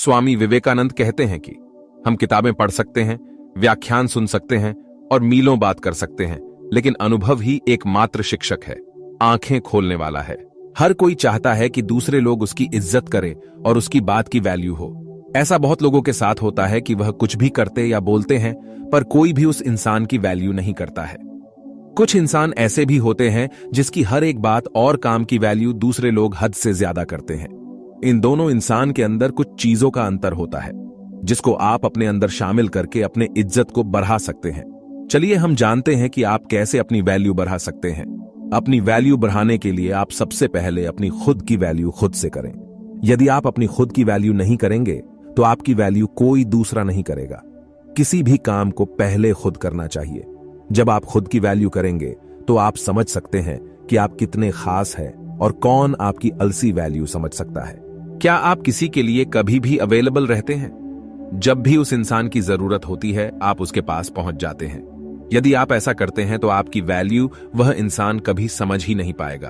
स्वामी विवेकानंद कहते हैं कि हम किताबें पढ़ सकते हैं, व्याख्यान सुन सकते हैं और मीलों बात कर सकते हैं, लेकिन अनुभव ही एकमात्र शिक्षक है, आंखें खोलने वाला है। हर कोई चाहता है कि दूसरे लोग उसकी इज्जत करें और उसकी बात की वैल्यू हो। ऐसा बहुत लोगों के साथ होता है कि वह कुछ भी करते या बोलते हैं, पर कोई भी उस इंसान की वैल्यू नहीं करता है। कुछ इंसान ऐसे भी होते हैं जिसकी हर एक बात और काम की वैल्यू दूसरे लोग हद से ज्यादा करते हैं। इन दोनों इंसान के अंदर कुछ चीजों का अंतर होता है, जिसको आप अपने अंदर शामिल करके अपने इज्जत को बढ़ा सकते हैं। चलिए हम जानते हैं कि आप कैसे अपनी वैल्यू बढ़ा सकते हैं। अपनी वैल्यू बढ़ाने के लिए आप सबसे पहले अपनी खुद की वैल्यू खुद से करें। यदि आप अपनी खुद की वैल्यू नहीं करेंगे तो आपकी वैल्यू कोई दूसरा नहीं करेगा। किसी भी काम को पहले खुद करना चाहिए। जब आप खुद की वैल्यू करेंगे तो आप समझ सकते हैं कि आप कितने खास हैं और कौन आपकी अलसी वैल्यू समझ सकता है। क्या आप किसी के लिए कभी भी अवेलेबल रहते हैं? जब भी उस इंसान की जरूरत होती है आप उसके पास पहुंच जाते हैं। यदि आप ऐसा करते हैं तो आपकी वैल्यू वह इंसान कभी समझ ही नहीं पाएगा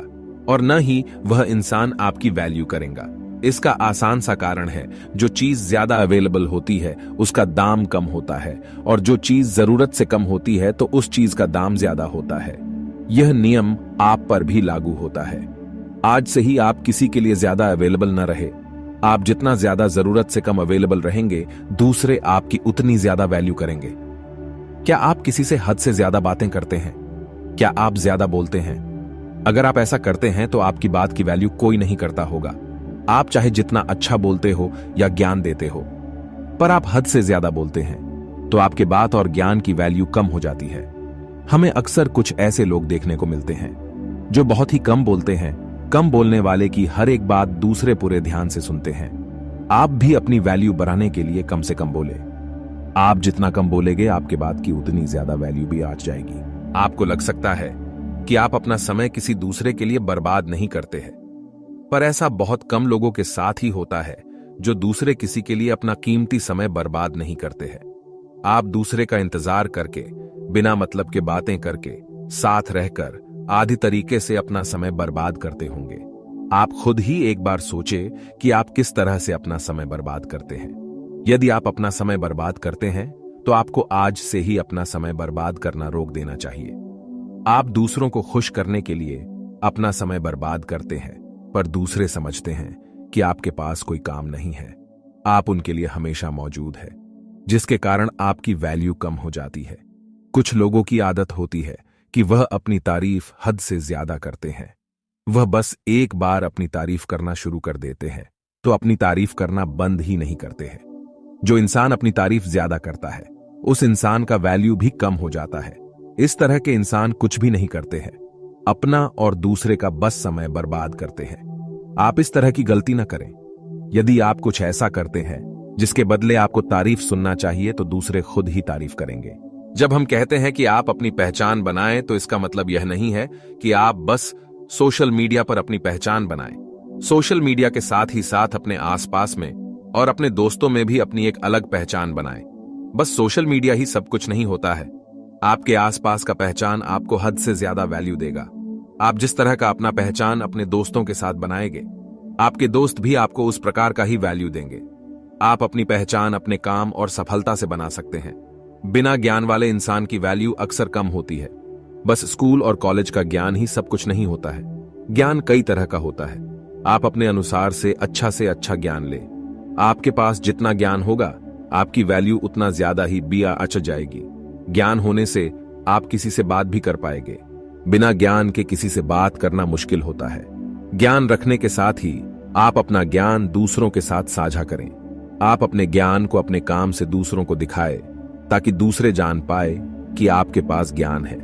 और न ही वह इंसान आपकी वैल्यू करेगा। इसका आसान सा कारण है, जो चीज ज्यादा अवेलेबल होती है उसका दाम कम होता है और जो चीज जरूरत से कम होती है तो उस चीज का दाम ज्यादा होता है। यह नियम आप पर भी लागू होता है। आज से ही आप किसी के लिए ज्यादा अवेलेबल न रहे। आप जितना ज्यादा जरूरत से कम अवेलेबल रहेंगे, दूसरे आपकी उतनी ज्यादा वैल्यू करेंगे। क्या आप किसी से हद से ज्यादा बातें करते हैं? क्या आप ज्यादा बोलते हैं? अगर आप ऐसा करते हैं तो आपकी बात की वैल्यू कोई नहीं करता होगा। आप चाहे जितना अच्छा बोलते हो या ज्ञान देते हो, पर आप हद से ज्यादा बोलते हैं तो आपके बात और ज्ञान की वैल्यू कम हो जाती है। हमें अक्सर कुछ ऐसे लोग देखने को मिलते हैं जो बहुत ही कम बोलते हैं। कम बोलने वाले की हर एक बात दूसरे पूरे ध्यान से सुनते हैं। आप भी अपनी वैल्यू बढ़ाने के लिए कम से कम बोले। आप जितना कम बोलेंगे आपके बात की उतनी ज्यादा वैल्यू भी आ जाएगी। आपको लग सकता है कि आप अपना समय किसी दूसरे के लिए बर्बाद नहीं करते हैं, पर ऐसा बहुत कम लोगों के साथ ही होता है जो दूसरे किसी के लिए अपना कीमती समय बर्बाद नहीं करते हैं। आप दूसरे का इंतजार करके, बिना मतलब के बातें करके, साथ रहकर आधी तरीके से अपना समय बर्बाद करते होंगे। आप खुद ही एक बार सोचे कि आप किस तरह से अपना समय बर्बाद करते हैं। यदि आप अपना समय बर्बाद करते हैं तो आपको आज से ही अपना समय बर्बाद करना रोक देना चाहिए। आप दूसरों को खुश करने के लिए अपना समय बर्बाद करते हैं, पर दूसरे समझते हैं कि आपके पास कोई काम नहीं है। आप उनके लिए हमेशा मौजूद है, जिसके कारण आपकी वैल्यू कम हो जाती है। कुछ लोगों की आदत होती है कि वह अपनी तारीफ हद से ज्यादा करते हैं। वह बस एक बार अपनी तारीफ करना शुरू कर देते हैं तो अपनी तारीफ करना बंद ही नहीं करते हैं। जो इंसान अपनी तारीफ ज्यादा करता है उस इंसान का वैल्यू भी कम हो जाता है। इस तरह के इंसान कुछ भी नहीं करते हैं, अपना और दूसरे का बस समय बर्बाद करते हैं। आप इस तरह की गलती न करें। यदि आप कुछ ऐसा करते हैं जिसके बदले आपको तारीफ सुनना चाहिए तो दूसरे खुद ही तारीफ करेंगे। जब हम कहते हैं कि आप अपनी पहचान बनाएं तो इसका मतलब यह नहीं है कि आप बस सोशल मीडिया पर अपनी पहचान बनाएं। सोशल मीडिया के साथ ही साथ अपने आसपास में और अपने दोस्तों में भी अपनी एक अलग पहचान बनाएं। बस सोशल मीडिया ही सब कुछ नहीं होता है। आपके आसपास का पहचान आपको हद से ज्यादा वैल्यू देगा। आप जिस तरह का अपना पहचान अपने दोस्तों के साथ बनाएंगे, आपके दोस्त भी आपको उस प्रकार का ही वैल्यू देंगे। आप अपनी पहचान अपने काम और सफलता से बना सकते हैं। बिना ज्ञान वाले इंसान की वैल्यू अक्सर कम होती है। बस स्कूल और कॉलेज का ज्ञान ही सब कुछ नहीं होता है। ज्ञान कई तरह का होता है। आप अपने अनुसार से अच्छा ज्ञान ले। आपके पास जितना ज्ञान होगा आपकी वैल्यू उतना ज्यादा ही बिया अच जाएगी। ज्ञान होने से आप किसी से बात भी कर पाएंगे। बिना ज्ञान के किसी से बात करना मुश्किल होता है। ज्ञान रखने के साथ ही आप अपना ज्ञान दूसरों के साथ साझा करें। आप अपने ज्ञान को अपने काम से दूसरों को दिखाएं ताकि दूसरे जान पाए कि आपके पास ज्ञान है।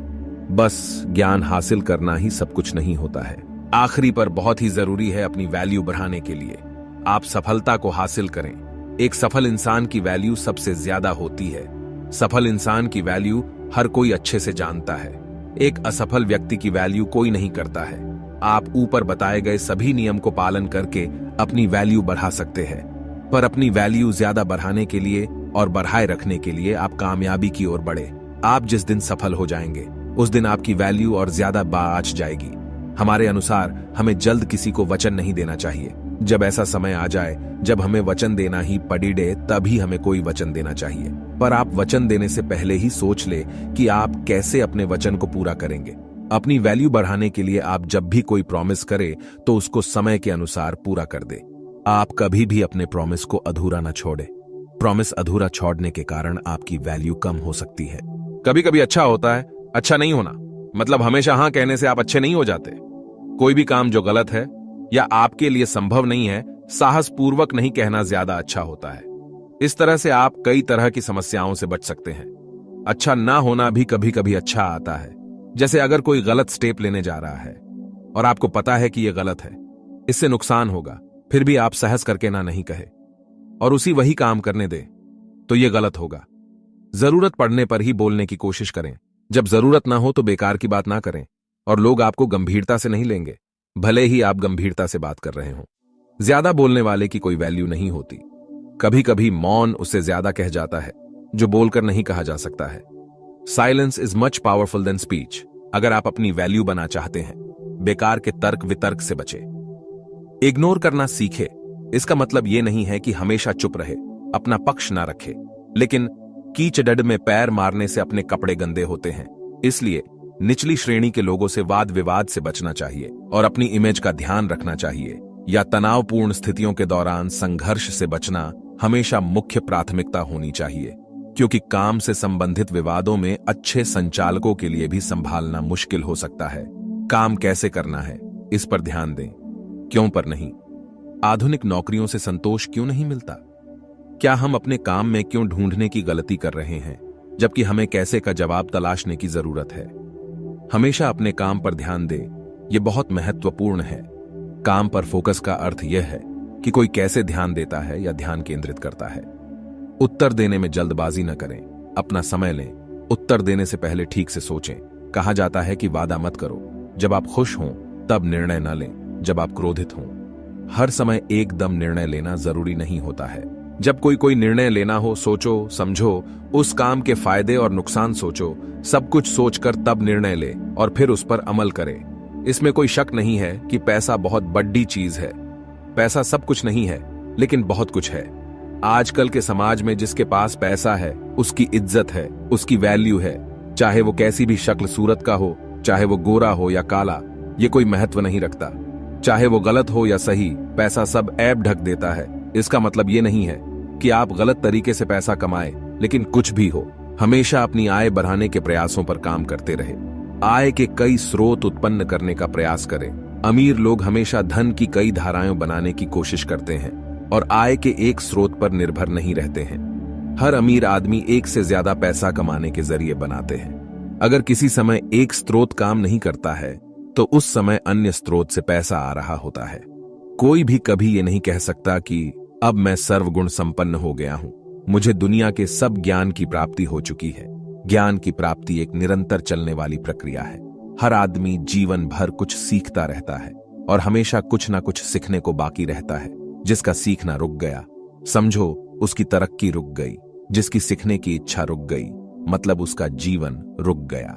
बस ज्ञान हासिल करना ही सब कुछ नहीं होता है। आखिरी पर बहुत ही जरूरी है अपनी वैल्यू बढ़ाने के लिए आप सफलता को हासिल करें। एक सफल इंसान की वैल्यू सबसे ज्यादा होती है। सफल इंसान की वैल्यू हर कोई अच्छे से जानता है। एक असफल व्यक्ति की वैल्यू कोई नहीं करता है। आप ऊपर बताए गए सभी नियम को पालन करके अपनी वैल्यू बढ़ा सकते हैं, पर अपनी वैल्यू ज्यादा बढ़ाने के लिए और बढ़ाए रखने के लिए आप कामयाबी की ओर बढ़े। आप जिस दिन सफल हो जाएंगे उस दिन आपकी वैल्यू और ज्यादा बाँच जाएगी। हमारे अनुसार हमें जल्द किसी को वचन नहीं देना चाहिए। जब ऐसा समय आ जाए जब हमें वचन देना ही पड़े तभी हमें कोई वचन देना चाहिए। पर आप वचन देने से पहले ही सोच ले कि आप कैसे अपने वचन को पूरा करेंगे। अपनी वैल्यू बढ़ाने के लिए आप जब भी कोई प्रॉमिस करे तो उसको समय के अनुसार पूरा कर दे। आप कभी भी अपने प्रॉमिस को अधूरा न छोड़े। प्रॉमिस अधूरा छोड़ने के कारण आपकी वैल्यू कम हो सकती है। कभी कभी अच्छा होता है अच्छा नहीं होना, मतलब हमेशा हां कहने से आप अच्छे नहीं हो जाते। कोई भी काम जो गलत है या आपके लिए संभव नहीं है, साहस पूर्वक नहीं कहना ज्यादा अच्छा होता है। इस तरह से आप कई तरह की समस्याओं से बच सकते हैं। अच्छा ना होना भी कभी कभी अच्छा आता है। जैसे अगर कोई गलत स्टेप लेने जा रहा है और आपको पता है कि यह गलत है, इससे नुकसान होगा, फिर भी आप साहस करके ना नहीं कहे और उसी वही काम करने दे, तो यह गलत होगा। जरूरत पड़ने पर ही बोलने की कोशिश करें। जब जरूरत ना हो तो बेकार की बात ना करें और लोग आपको गंभीरता से नहीं लेंगे, भले ही आप गंभीरता से बात कर रहे हो। ज्यादा बोलने वाले की कोई वैल्यू नहीं होती। कभी कभी मौन उससे ज्यादा कह जाता है जो बोलकर नहीं कहा जा सकता है। Silence is much powerful than speech. अगर आप अपनी वैल्यू बना चाहते हैं, बेकार के तर्क वितर्क से बचे। इग्नोर करना सीखे। इसका मतलब यह नहीं है कि हमेशा चुप रहे, अपना पक्ष ना रखे, लेकिन कीचड़ में पैर मारने से अपने कपड़े गंदे होते हैं। इसलिए निचली श्रेणी के लोगों से वाद विवाद से बचना चाहिए और अपनी इमेज का ध्यान रखना चाहिए। या तनावपूर्ण स्थितियों के दौरान संघर्ष से बचना हमेशा मुख्य प्राथमिकता होनी चाहिए, क्योंकि काम से संबंधित विवादों में अच्छे संचालकों के लिए भी संभालना मुश्किल हो सकता है। काम कैसे करना है इस पर ध्यान दें, क्यों पर नहीं। आधुनिक नौकरियों से संतोष क्यों नहीं मिलता? क्या हम अपने काम में क्यों ढूंढने की गलती कर रहे हैं, जबकि हमें कैसे का जवाब तलाशने की जरूरत है। हमेशा अपने काम पर ध्यान दे, यह बहुत महत्वपूर्ण है। काम पर फोकस का अर्थ यह है कि कोई कैसे ध्यान देता है या ध्यान केंद्रित करता है। उत्तर देने में जल्दबाजी न करें, अपना समय लें। उत्तर देने से पहले ठीक से सोचें। कहा जाता है कि वादा मत करो। जब आप खुश हों तब निर्णय न लें, जब आप क्रोधित हों। हर समय एकदम निर्णय लेना जरूरी नहीं होता है। जब कोई निर्णय लेना हो, सोचो समझो, उस काम के फायदे और नुकसान सोचो, सब कुछ सोचकर तब निर्णय ले और फिर उस पर अमल करें। इसमें कोई शक नहीं है कि पैसा बहुत बड़ी चीज है। पैसा सब कुछ नहीं है, लेकिन बहुत कुछ है। आजकल के समाज में जिसके पास पैसा है उसकी इज्जत है, उसकी वैल्यू है। चाहे वो कैसी भी शक्ल सूरत का हो, चाहे वो गोरा हो या काला, ये कोई महत्व नहीं रखता। चाहे वो गलत हो या सही, पैसा सब ऐब ढक देता है। इसका मतलब ये नहीं है कि आप गलत तरीके से पैसा कमाएं, लेकिन कुछ भी हो, हमेशा अपनी आय बढ़ाने के प्रयासों पर काम करते रहे। आय के कई स्रोत उत्पन्न करने का प्रयास करें। अमीर लोग हमेशा धन की कई धाराएं बनाने की कोशिश करते हैं और आय के एक स्रोत पर निर्भर नहीं रहते हैं। हर अमीर आदमी एक से ज्यादा पैसा कमाने के जरिए बनाते हैं। अगर किसी समय एक स्रोत काम नहीं करता है तो उस समय अन्य स्रोत से पैसा आ रहा होता है। कोई भी कभी ये नहीं कह सकता कि अब मैं सर्वगुण संपन्न हो गया हूं, मुझे दुनिया के सब ज्ञान की प्राप्ति हो चुकी है। ज्ञान की प्राप्ति एक निरंतर चलने वाली प्रक्रिया है। हर आदमी जीवन भर कुछ सीखता रहता है और हमेशा कुछ ना कुछ सीखने को बाकी रहता है। जिसका सीखना रुक गया, समझो उसकी तरक्की रुक गई। जिसकी सीखने की इच्छा रुक गई, मतलब उसका जीवन रुक गया।